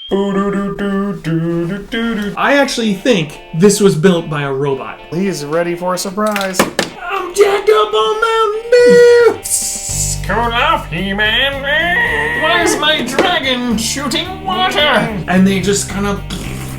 I actually think this was built by a robot. He's ready for a surprise. I'm jacked up on Mountain Dew! Cool off, He-Man. Why is my dragon shooting water? And they just kind of...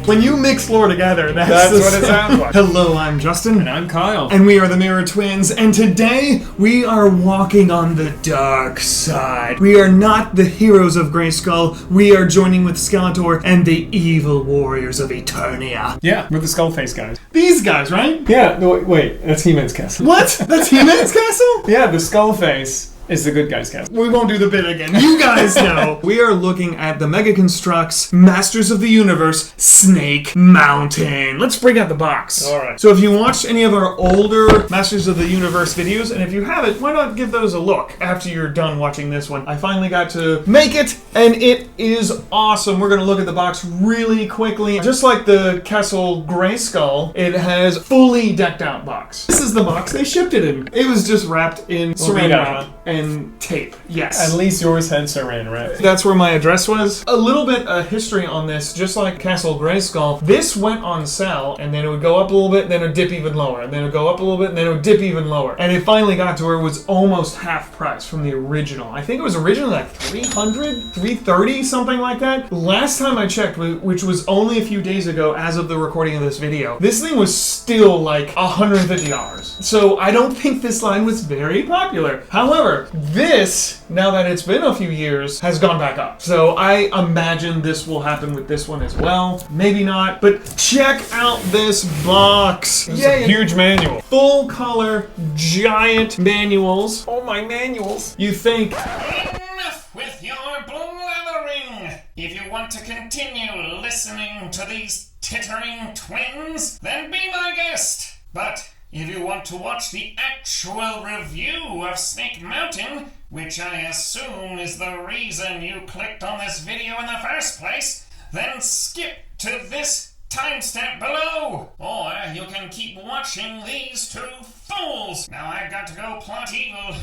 When you mix lore together, that's what it sounds like. Hello, I'm Justin. And I'm Kyle. And we are the Mirror Twins, and today we are walking on the dark side. We are not the heroes of Grayskull. We are joining with Skeletor and the evil warriors of Eternia. Yeah, with the Skullface guys. These guys, right? Yeah, no, wait, that's He-Man's castle. What? That's He-Man's castle? Yeah, the Skullface is the good guy's castle. We won't do the bit again. You guys know. We are looking at the Mega Construx Masters of the Universe Snake Mountain. Let's bring out the box. All right. So if you watched any of our older Masters of the Universe videos, and if you haven't, why not give those a look after you're done watching this one? I finally got to make it, and it is awesome. We're going to look at the box really quickly. Just like the Castle Grayskull, it has fully decked out box. This is the box they shipped it in. It was just wrapped in saran wrap and tape. Yes. At least yours had saran wrap. That's where my address was. A little bit of history on this, just like Castle Grayskull. This went on sale, and then it would go up a little bit, and then it would dip even lower, and then it would go up a little bit, and then it would dip even lower. And it finally got to where it was almost half price from the original. I think it was originally like $300, $330, something like that. Last time I checked, which was only a few days ago as of the recording of this video, this thing was still like $150. So I don't think this line was very popular. However, this, now that it's been a few years, has gone back up. So I imagine this will happen with this one as well. Maybe not, but check out this box. It's a huge manual. Full color, giant manuals. Oh, my manuals. You think... Enough with your blathering! If you want to continue listening to these tittering twins, then be my guest. But if you want to watch the actual review of Snake Mountain, which I assume is the reason you clicked on this video in the first place, then skip to this timestamp below. Or you can keep watching these two fools. Now I've got to go plot evil.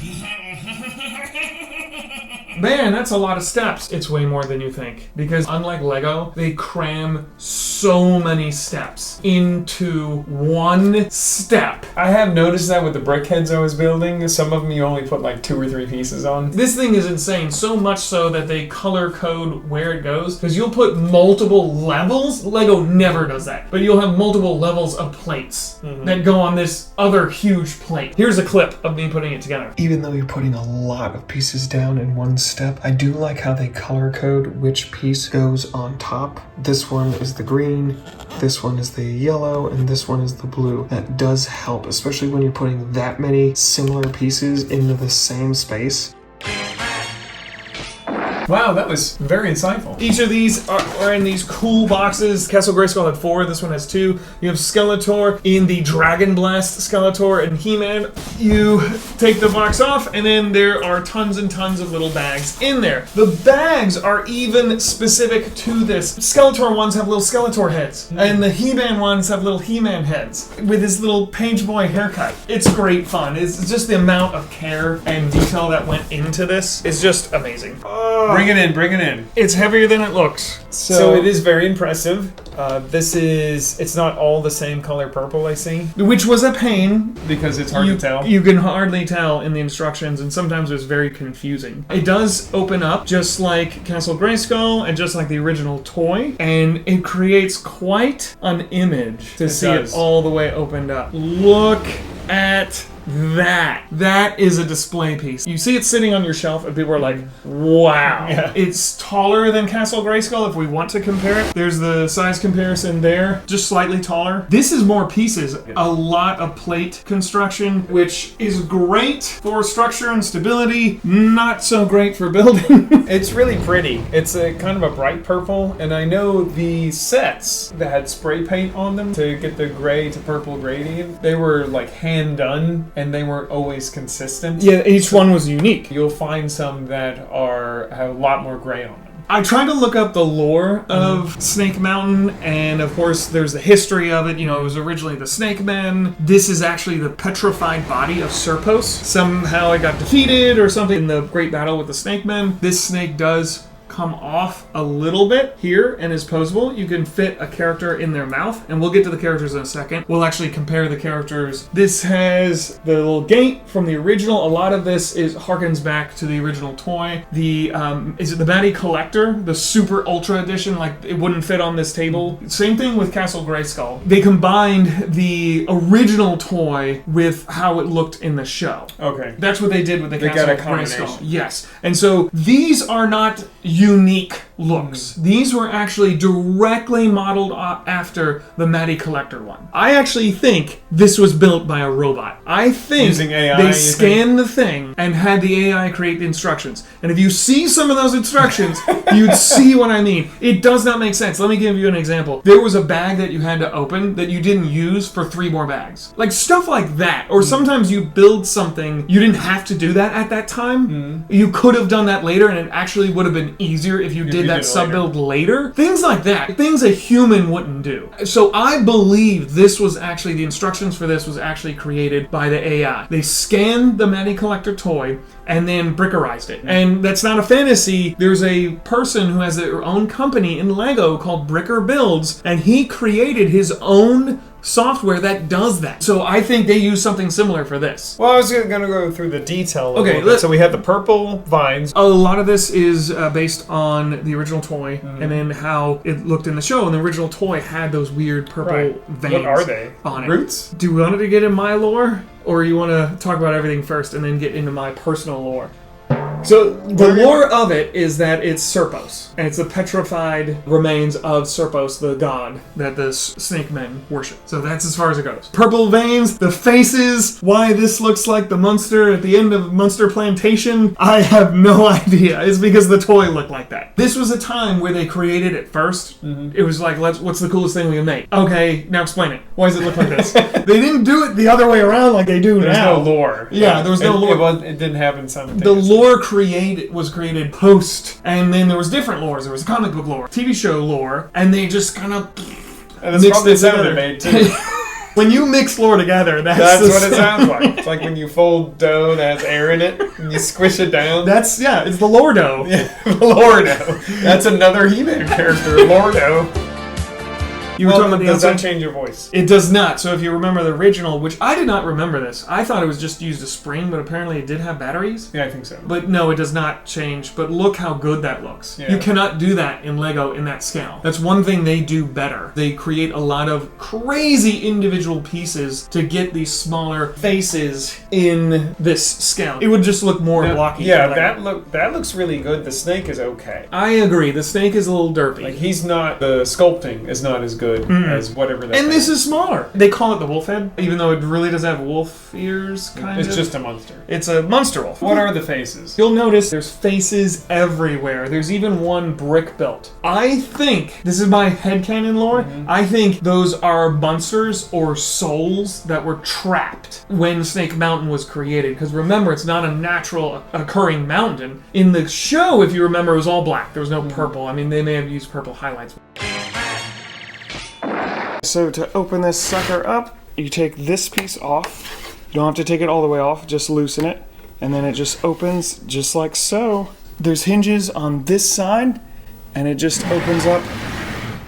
Man, that's a lot of steps. It's way more than you think. Because unlike Lego, they cram so many steps into one step. I have noticed that with the brickheads I was building. Some of them you only put like 2 or 3 pieces on. This thing is insane, so much so that they color code where it goes. Because you'll put multiple levels. Lego never does that. But you'll have multiple levels of plates that go on this other huge plate. Here's a clip of me putting it together. Even though you're putting a lot of pieces down in one step, I do like how they color code which piece goes on top. This one is the green, this one is the yellow, and this one is the blue. That does help, especially when you're putting that many similar pieces into the same space. Wow, that was very insightful. Each of these are in these cool boxes. Castle Grayskull had 4, this one has 2. You have Skeletor in the Dragon Blast Skeletor and He-Man. You take the box off, and then there are tons and tons of little bags in there. The bags are even specific to this. Skeletor ones have little Skeletor heads, and the He-Man ones have little He-Man heads with his little page boy haircut. It's great fun. It's just the amount of care and detail that went into this is just amazing. Bring it in, bring it in. It's heavier than it looks. So it is very impressive. It's not all the same color purple I see. Which was a pain. Because it's hard to tell. You can hardly tell in the instructions, and sometimes it's very confusing. It does open up just like Castle Grayskull and just like the original toy, and it creates quite an image to see it all the way opened up. Look at that. That is a display piece. You see it sitting on your shelf and people are like, wow. Yeah. It's taller than Castle Grayskull if we want to compare it. There's the size comparison there, just slightly taller. This is more pieces. A lot of plate construction, which is great for structure and stability, not so great for building. It's really pretty. It's a kind of a bright purple, and I know the sets that had spray paint on them to get the gray to purple gradient, they were like hand done, and they weren't always consistent. Yeah, each one was unique. You'll find some that have a lot more gray on them. I tried to look up the lore of Snake Mountain, and of course there's the history of it. You know, it was originally the Snake Men. This is actually the petrified body of Serpos. Somehow it got defeated or something in the great battle with the Snake Men. This snake does come off a little bit here and is posable. You can fit a character in their mouth, and we'll get to the characters in a second. We'll actually compare the characters. This has the little gate from the original. A lot of this harkens back to the original toy. The is it the Matty Collector, the Super Ultra Edition? Like it wouldn't fit on this table. Same thing with Castle Grayskull. They combined the original toy with how it looked in the show. Okay. That's what they did with the They Castle got a Grayskull. combination. Yes. And so these are not unique looks. These were actually directly modeled after the Matty Collector one. I actually think this was built by a robot. I think Using AI, they you scanned the thing and had the AI create the instructions. And if you see some of those instructions, you'd see what I mean. It does not make sense. Let me give you an example. There was a bag that you had to open that you didn't use for 3 more bags. Like stuff like that. Or sometimes you build something, you didn't have to do that at that time. You could have done that later and it actually would have been easier if you did that sub-build later. Things like that. Things a human wouldn't do. So I believe this was actually, the instructions for this was actually created by the AI. They scanned the Matty Collector toy and then brickerized it. And that's not a fantasy. There's a person who has their own company in Lego called Bricker Builds, and he created his own software that does that. So I think they use something similar for this. Well, I was going to go through the detail. Okay, So we had the purple vines. A lot of this is based on the original toy and then how it looked in the show. And the original toy had those weird purple veins. What are they? On it. Roots? Do you want to get in my lore, or you want to talk about everything first and then get into my personal lore? So the lore of it is that it's Serpos, and it's the petrified remains of Serpos, the god that the snake men worship. So that's as far as it goes. Purple veins, the faces, why this looks like the monster at the end of Monster Plantation, I have no idea. It's because the toy looked like that. This was a time where they created it first. It was like, what's the coolest thing we can make? Okay, now explain it. Why does it look like this? They didn't do it the other way around like they do There's now. no lore. Yeah, there was no lore. It didn't happen simultaneously. The lore was created post, and then there was different lores. There was comic book lore, TV show lore, and they just kind of And that's mixed probably it sounded together. made too. When you mix lore together, that's That's what it sounds like. It's like when you fold dough that has air in it and you squish it down. It's the lore dough. Lordo. That's another He-Man character, Lordo. You were talking about the does that outside? change your voice? It does not. So if you remember the original, which I did not remember this, I thought it was just used a spring, but apparently it did have batteries. Yeah, I think so. But no, it does not change. But look how good that looks. Yeah. You cannot do that in Lego in that scale. That's one thing they do better. They create a lot of crazy individual pieces to get these smaller faces in this scale. It would just look more blocky. Yeah, in Lego. that looks really good. The snake is okay. I agree. The snake is a little derpy. Like he's not, the sculpting is not as good as whatever that and this is smaller. They call it the wolf head, even though it really does have wolf ears, kind of. It's just a monster. It's a monster wolf. What are the faces? You'll notice there's faces everywhere. There's even one brick built. I think, this is my headcanon lore, I think those are monsters or souls that were trapped when Snake Mountain was created. Because remember, it's not a natural occurring mountain. In the show, if you remember, it was all black. There was no purple. I mean, they may have used purple highlights. So to open this sucker up, you take this piece off. You don't have to take it all the way off, just loosen it. And then it just opens just like so. There's hinges on this side, and it just opens up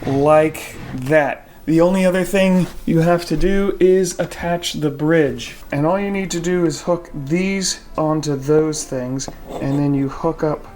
like that. The only other thing you have to do is attach the bridge. And all you need to do is hook these onto those things, and then you hook up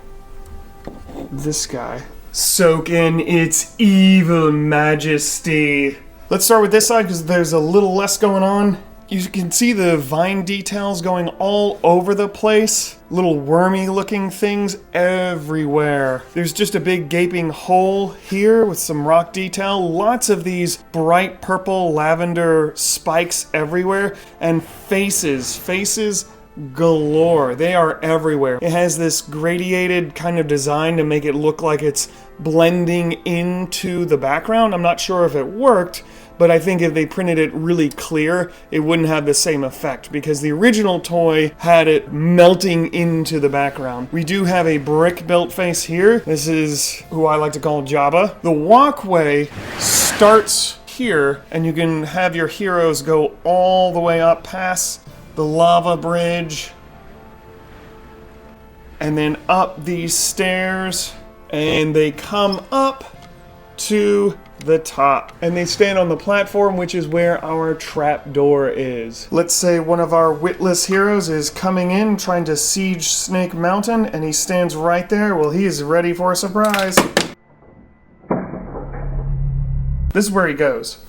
this guy. Soak in its evil majesty. Let's start with this side because there's a little less going on. You can see the vine details going all over the place. Little wormy looking things everywhere. There's just a big gaping hole here with some rock detail. Lots of these bright purple lavender spikes everywhere. And faces galore. They are everywhere. It has this gradiated kind of design to make it look like it's blending into the background. I'm not sure if it worked, but I think if they printed it really clear, it wouldn't have the same effect because the original toy had it melting into the background. We do have a brick built face here. This is who I like to call Jabba. The walkway starts here, and you can have your heroes go all the way up past the lava bridge, and then up these stairs and they come up to the top. And they stand on the platform, which is where our trap door is. Let's say one of our witless heroes is coming in, trying to siege Snake Mountain, and he stands right there. Well, he is ready for a surprise. This is where he goes.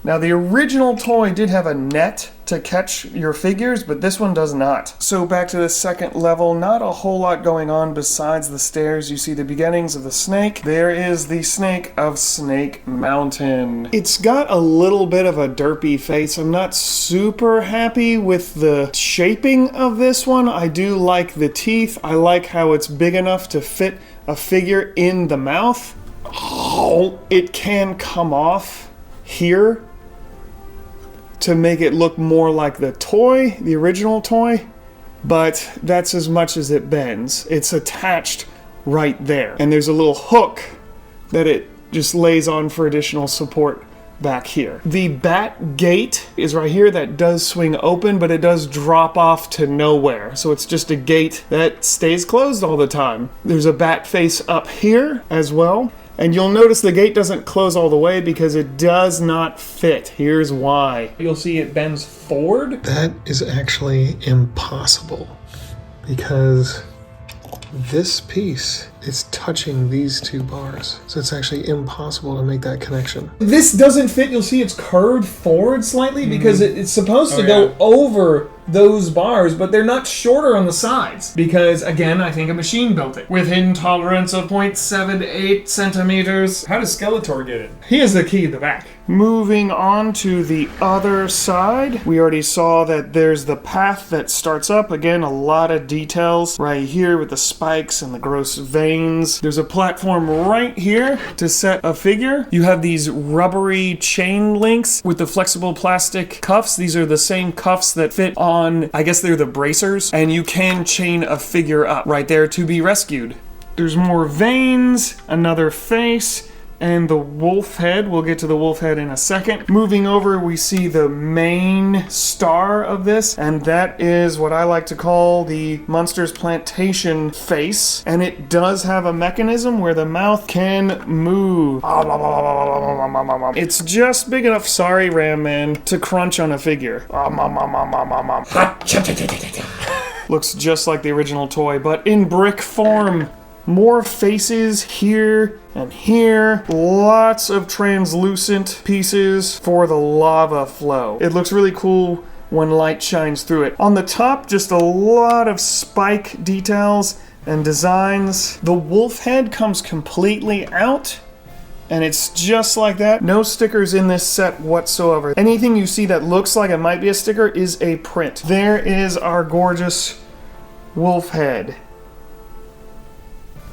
Now, the original toy did have a net to catch your figures, but this one does not. So back to the second level, not a whole lot going on besides the stairs. You see the beginnings of the snake. There is the snake of Snake Mountain. It's got a little bit of a derpy face. I'm not super happy with the shaping of this one. I do like the teeth. I like how it's big enough to fit a figure in the mouth. Oh, it can come off here to make it look more like the toy, the original toy, but that's as much as it bends. It's attached right there. And there's a little hook that it just lays on for additional support back here. The bat gate is right here. That does swing open, but it does drop off to nowhere. So it's just a gate that stays closed all the time. There's a bat face up here as well. And you'll notice the gate doesn't close all the way because it does not fit. Here's why. You'll see it bends forward. That is actually impossible because this piece is touching these two bars. So it's actually impossible to make that connection. This doesn't fit. You'll see it's curved forward slightly because it's supposed to go over those bars, but they're not shorter on the sides because, again, I think a machine built it with hidden tolerance of 0.78 centimeters. How does Skeletor get it? He has the key in the back. Moving on to the other side, we already saw that there's the path that starts up. Again, a lot of details right here with the spikes and the gross veins. There's a platform right here to set a figure. You have these rubbery chain links with the flexible plastic cuffs. These are the same cuffs that fit on, I guess they're the bracers, and you can chain a figure up right there to be rescued. There's more veins, another face, and the wolf head. We'll get to the wolf head in a second. Moving over, we see the main star of this, and that is what I like to call the Monsters Plantation face. And it does have a mechanism where the mouth can move. It's just big enough, sorry Ram Man, to crunch on a figure. Looks just like the original toy, but in brick form. More faces here and here. Lots of translucent pieces for the lava flow. It looks really cool when light shines through it. On the top, just a lot of spike details and designs. The wolf head comes completely out, and it's just like that. No stickers in this set whatsoever. Anything you see that looks like it might be a sticker is a print. There is our gorgeous wolf head.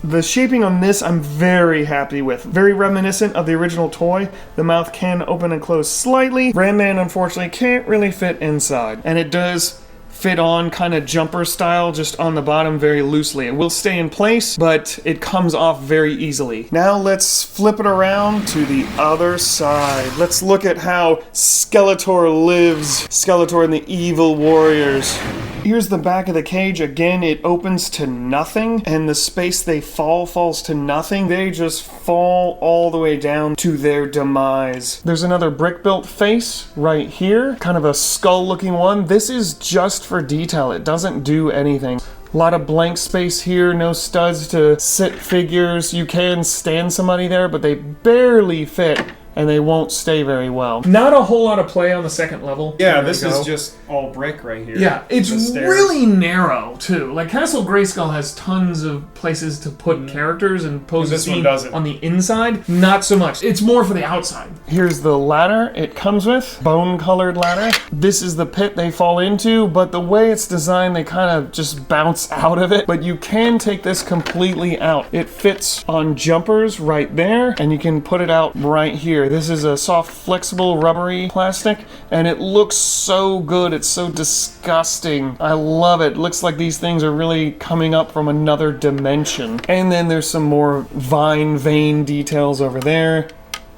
The shaping on this I'm very happy with. Very reminiscent of the original toy. The mouth can open and close slightly. Ram Man unfortunately can't really fit inside. And it does fit on kind of jumper style, just on the bottom very loosely. It will stay in place, but it comes off very easily. Now let's flip it around to the other side. Let's look at how Skeletor lives. Skeletor and the Evil Warriors. Here's the back of the cage. Again, it opens to nothing, and the space they falls to nothing. They just fall all the way down to their demise. There's another brick-built face right here, kind of a skull-looking one. This is just for detail. It doesn't do anything. A lot of blank space here, no studs to sit figures. You can stand somebody there, but they barely fit, and they won't stay very well. Not a whole lot of play on the second level. Yeah, this is just all brick right here. Yeah, it's really narrow, too. Like, Castle Grayskull has tons of places to put characters and pose a scene on the inside. Not so much. It's more for the outside. Here's the ladder it comes with. Bone-colored ladder. This is the pit they fall into, but the way it's designed, they kind of just bounce out of it. But you can take this completely out. It fits on jumpers right there, and you can put it out right here. This is a soft, flexible, rubbery plastic, and it looks so good. It's so disgusting. I love it. Looks like these things are really coming up from another dimension. And then there's some more vine vein details over there.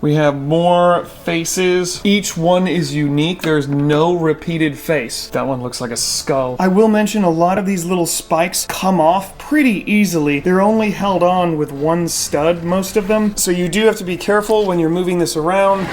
We have more faces. Each one is unique. There's no repeated face. That one looks like a skull. I will mention a lot of these little spikes come off pretty easily. They're only held on with one stud, most of them. So you do have to be careful when you're moving this around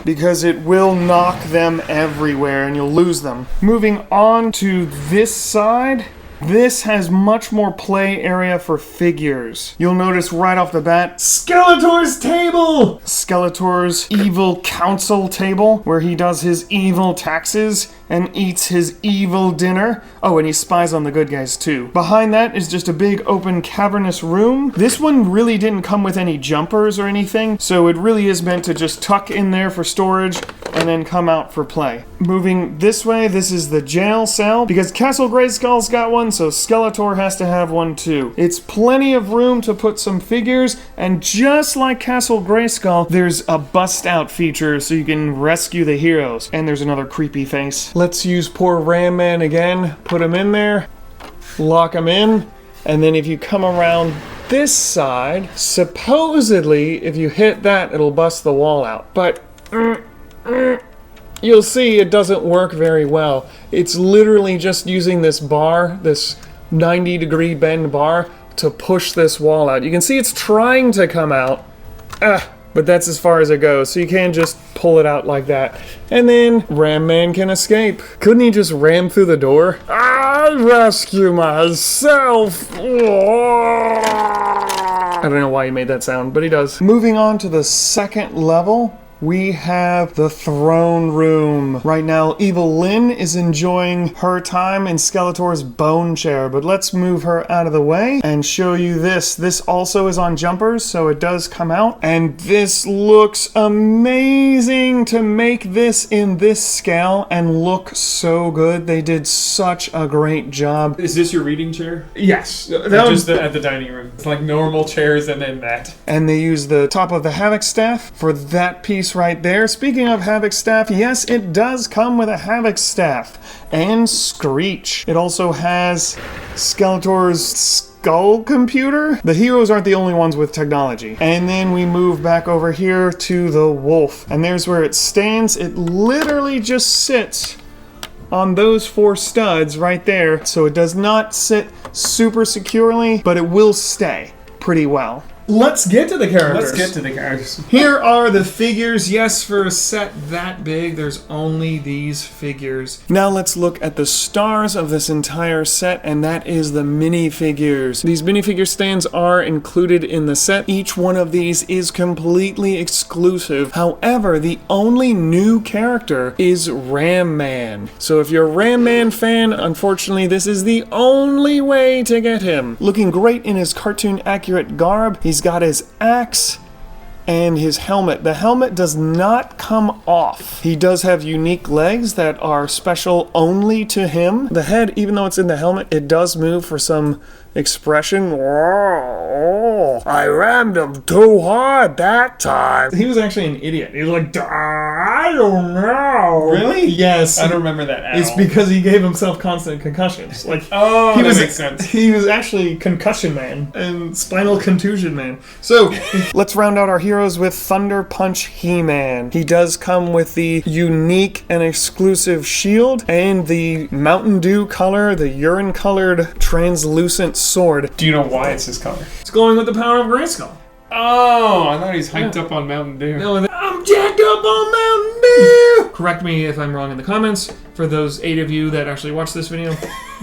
because it will knock them everywhere and you'll lose them. Moving on to this side. This has much more play area for figures. You'll notice right off the bat, Skeletor's table! Skeletor's evil council table, where he does his evil taxes and eats his evil dinner. Oh, and he spies on the good guys too. Behind that is just a big open cavernous room. This one really didn't come with any jumpers or anything, so it really is meant to just tuck in there for storage and then come out for play. Moving this way, this is the jail cell, because Castle Grayskull's got one, so Skeletor has to have one too. It's plenty of room to put some figures, and just like Castle Grayskull, there's a bust out feature so you can rescue the heroes. And there's another creepy face. Let's use poor Ram Man again. Put him in there, lock him in, and then if you come around this side, supposedly if you hit that, it'll bust the wall out. But you'll see it doesn't work very well. It's literally just using this bar, this 90-degree bend bar, to push this wall out. You can see it's trying to come out, but that's as far as it goes. So you can't just pull it out like that. And then Ram Man can escape. Couldn't he just ram through the door? I rescue myself. I don't know why he made that sound, but he does. Moving on to the second level, we have the throne room. Right now, Evil Lynn is enjoying her time in Skeletor's bone chair, but let's move her out of the way and show you this. This also is on jumpers, so it does come out, and this looks amazing to make this in this scale and look so good. They did such a great job. Is this your reading chair? Yes. Just at the dining room. It's like normal chairs and then that. And they use the top of the Havoc staff for that piece right there. Speaking of Havoc staff, yes, it does come with a Havoc staff and Screech. It also has Skeletor's skull computer. The heroes aren't the only ones with technology. And then we move back over here to the wolf, and there's where it stands. It literally just sits on those 4 studs right there, so it does not sit super securely, but it will stay pretty well. Let's get to the characters. Let's get to the characters. Here are the figures. Yes, for a set that big, there's only these figures. Now let's look at the stars of this entire set, and that is the minifigures. These minifigure stands are included in the set. Each one of these is completely exclusive. However, the only new character is Ram Man. So if you're a Ram Man fan, unfortunately this is the only way to get him. Looking great in his cartoon accurate garb, he's got his axe and his helmet. The helmet does not come off. He does have unique legs that are special only to him. The head, even though it's in the helmet, it does move for some expression. Oh, I rammed him too hard that time. He was actually an idiot. He was like, I don't know. Really? Yes. I don't remember that at It's all. because he gave himself constant concussions. Like, Oh, he that was, makes sense. He was actually Concussion Man and Spinal Contusion Man. So, Let's round out our heroes with Thunder Punch He-Man. He does come with the unique and exclusive shield and the Mountain Dew color, the urine-colored translucent sword. Do you know why it's his color? it's going with the power of Grayskull. Oh, I thought he's hyped up on Mountain Dew. No, I'm jacked up on Mountain Dew! Correct me if I'm wrong in the comments, for those 8 of you that actually watched this video.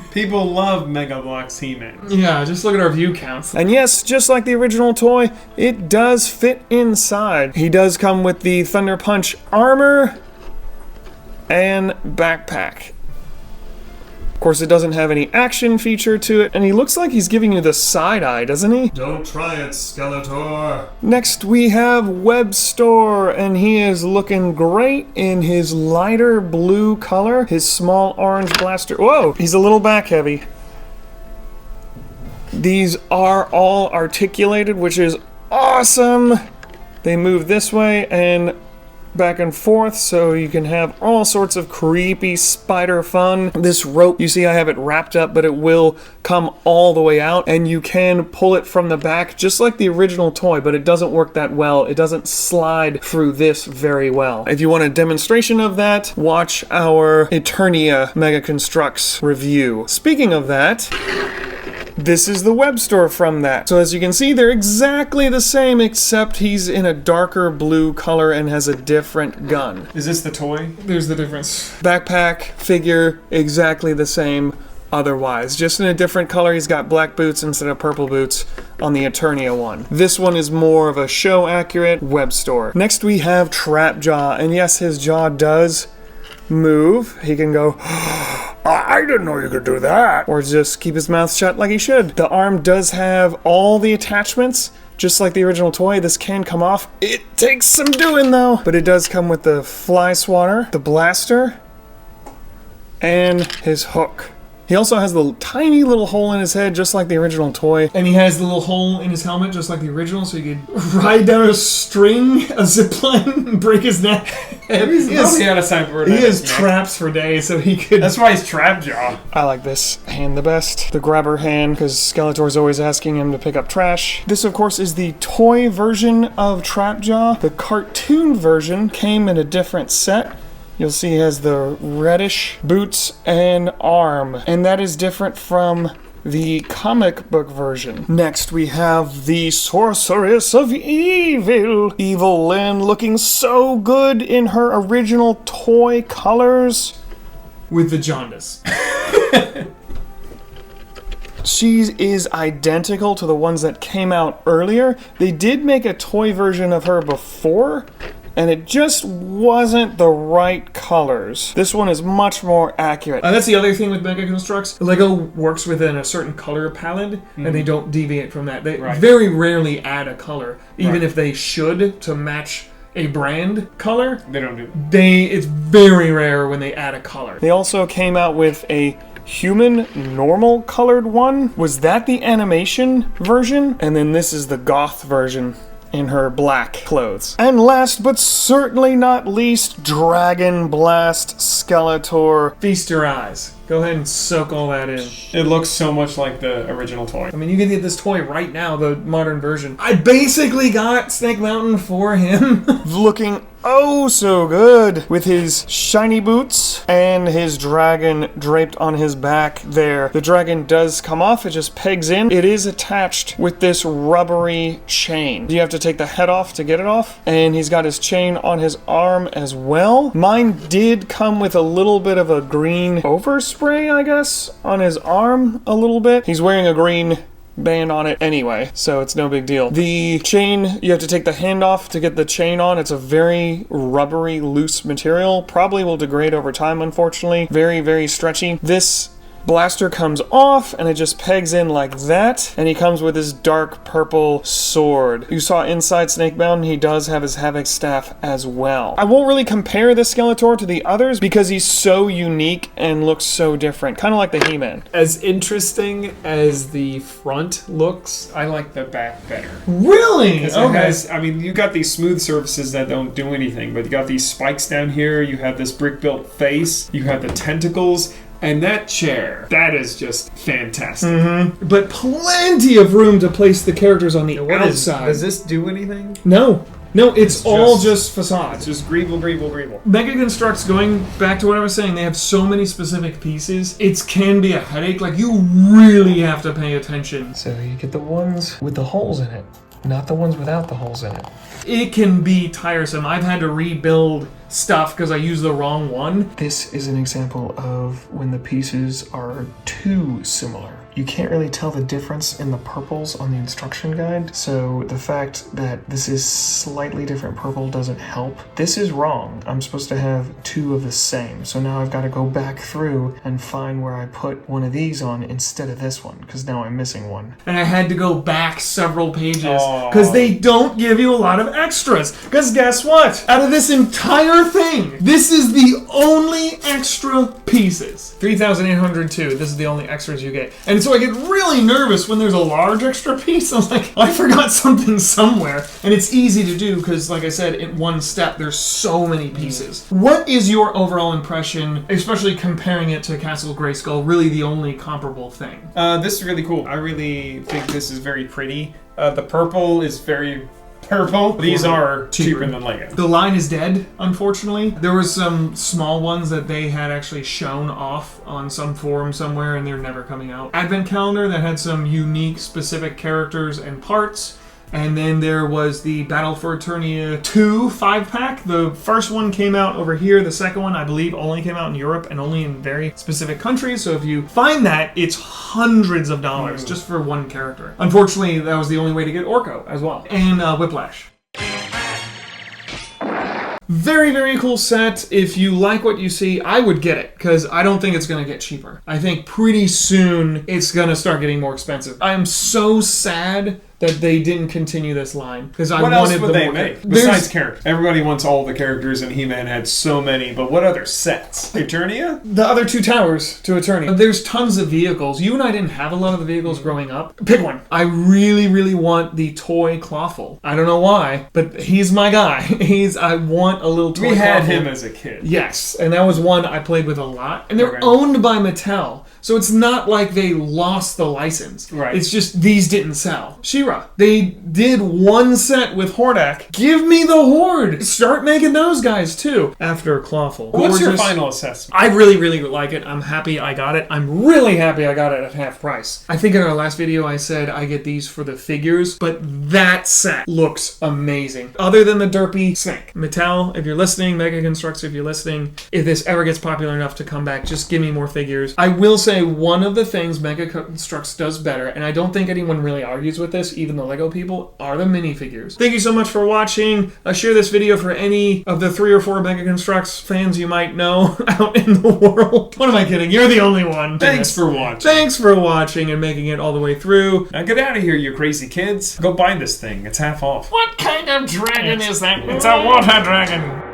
People love Mega Bloks He-Man. Yeah, just look at our view counts. And yes, just like the original toy, it does fit inside. He does come with the Thunder Punch armor and backpack. Of course, it doesn't have any action feature to it, and he looks like he's giving you the side eye, doesn't he? Don't try it, Skeletor. Next, we have Webstore, and he is looking great in his lighter blue color, his small orange blaster. Whoa, he's a little back heavy. These are all articulated, which is awesome. They move this way, and back and forth so you can have all sorts of creepy spider fun. This rope, you see I have it wrapped up, but it will come all the way out, and you can pull it from the back just like the original toy, but it doesn't work that well. It doesn't slide through this very well. If you want a demonstration of that, watch our Eternia Mega Construx review. Speaking of that, this is the web store from that. So as you can see, they're exactly the same, except he's in a darker blue color and has a different gun. Is this the toy? There's the difference. Backpack, figure, exactly the same otherwise. Just in a different color, he's got black boots instead of purple boots on the Eternia one. This one is more of a show-accurate web store. Next we have Trapjaw, and yes, his jaw does move. He can go, I didn't know you could do that. Or just keep his mouth shut like he should. The arm does have all the attachments, just like the original toy. This can come off. It takes some doing though. But it does come with the fly swatter, the blaster, and his hook. He also has the tiny little hole in his head, just like the original toy. And he has the little hole in his helmet, just like the original, so you could ride down a string, a zip line, and break his neck. He has traps for days, so he could... That's why he's Trapjaw. I like this hand the best. The grabber hand, because Skeletor's always asking him to pick up trash. This, of course, is the toy version of Trapjaw. The cartoon version came in a different set. You'll see he has the reddish boots and arm, and that is different from the comic book version. Next, we have the Sorceress of Evil. Evil Lynn, looking so good in her original toy colors. With the jaundice. She is identical to the ones that came out earlier. They did make a toy version of her before, and it just wasn't the right colors. This one is much more accurate. That's the other thing with Mega Construx. Lego works within a certain color palette, and they don't deviate from that. They very rarely add a color, even if they should, to match a brand color. They don't do that. It's very rare when they add a color. They also came out with a human normal colored one. Was that the animation version? And then this is the goth version in her black clothes. And last but certainly not least, Dragon Blast Skeletor. Feast your eyes. Go ahead and soak all that in. It looks so much like the original toy. I mean, you can get this toy right now, the modern version. I basically got Snake Mountain for him. Looking oh so good with his shiny boots and his dragon draped on his back there. The dragon does come off, it just pegs in. It is attached with this rubbery chain. You have to take the head off to get it off, and he's got his chain on his arm as well. Mine did come with a little bit of a green overspray, I guess, on his arm a little bit. He's wearing a green band on it anyway, so it's no big deal. The chain, you have to take the hand off to get the chain on. It's a very rubbery, loose material. Probably will degrade over time, unfortunately. Very, very stretchy. This blaster comes off and it just pegs in like that, and he comes with his dark purple sword. You saw inside Snake Mountain, he does have his Havoc staff as well. I won't really compare this Skeletor to the others because he's so unique and looks so different, kind of like the He-Man. As interesting as the front looks, I like the back better. Really? Okay. I mean, you got these smooth surfaces that don't do anything, but you got these spikes down here, you have this brick-built face, you have the tentacles, and that chair, that is just fantastic. Mm-hmm. But plenty of room to place the characters on the outside. Does this do anything? No, it's all just facade. It's just greeble. Mega Construx, going back to what I was saying, they have so many specific pieces. It can be a headache. Like, you really have to pay attention. So you get the ones with the holes in it, not the ones without the holes in it. It can be tiresome. I've had to rebuild stuff because I used the wrong one. This is an example of when the pieces are too similar. You can't really tell the difference in the purples on the instruction guide, so the fact that this is slightly different purple doesn't help. This is wrong. I'm supposed to have two of the same, so now I've got to go back through and find where I put one of these on instead of this one, because now I'm missing one. And I had to go back several pages because they don't give you a lot of extras. Because guess what? Out of this entire thing, this is the only extra pieces. 3,802. This is the only extras you get. And it's so I get really nervous when there's a large extra piece. I was like, I forgot something somewhere. And it's easy to do because, like I said, in one step, there's so many pieces. What is your overall impression, especially comparing it to Castle Grayskull, really the only comparable thing? This is really cool. I really think this is very pretty. The purple is very purple. These are cheaper than Lego. The line is dead, unfortunately. There was some small ones that they had actually shown off on some forum somewhere, and they're never coming out. Advent calendar that had some unique, specific characters and parts. And then there was the Battle for Eternia 2 5-pack. The first one came out over here. The second one, I believe, only came out in Europe and only in very specific countries. So if you find that, it's hundreds of dollars just for one character. Unfortunately, that was the only way to get Orko as well. And Whiplash. Very, very cool set. If you like what you see, I would get it, because I don't think it's going to get cheaper. I think pretty soon it's going to start getting more expensive. I am so sad that they didn't continue this line, because I wanted What else would they more make besides characters? Everybody wants all the characters, and He-Man had so many. But what other sets? Eternia? The other two towers to Eternia. There's tons of vehicles. You and I didn't have a lot of the vehicles growing up. Pick one. I really, really want the toy Clawful. I don't know why, but he's my guy. I want a little toy We had Clawful. him as a kid. Yes, and that was one I played with a lot. And they're Okay. owned by Mattel. So it's not like they lost the license. Right. It's just these didn't sell. She-Ra. They did one set with Hordak. Give me the Horde. Start making those guys too. After Clawful. What's your Gorgeous. final assessment? I really, really like it. I'm happy I got it. I'm really happy I got it at half price. I think in our last video I said I get these for the figures, but that set looks amazing. Other than the derpy snake. Mattel, if you're listening, Mega Constructs, if you're listening, if this ever gets popular enough to come back, just give me more figures. I will say one of the things Mega Constructs does better, and I don't think anyone really argues with this, even the Lego people, are the minifigures. Thank you so much for watching. Share this video for any of the 3 or 4 Mega Constructs fans you might know out in the world. What am I kidding? You're the only one. Thanks for watching. Thanks for watching and making it all the way through. Now get out of here, you crazy kids. Go buy this thing. It's half off. What kind of dragon is that? It's a water dragon.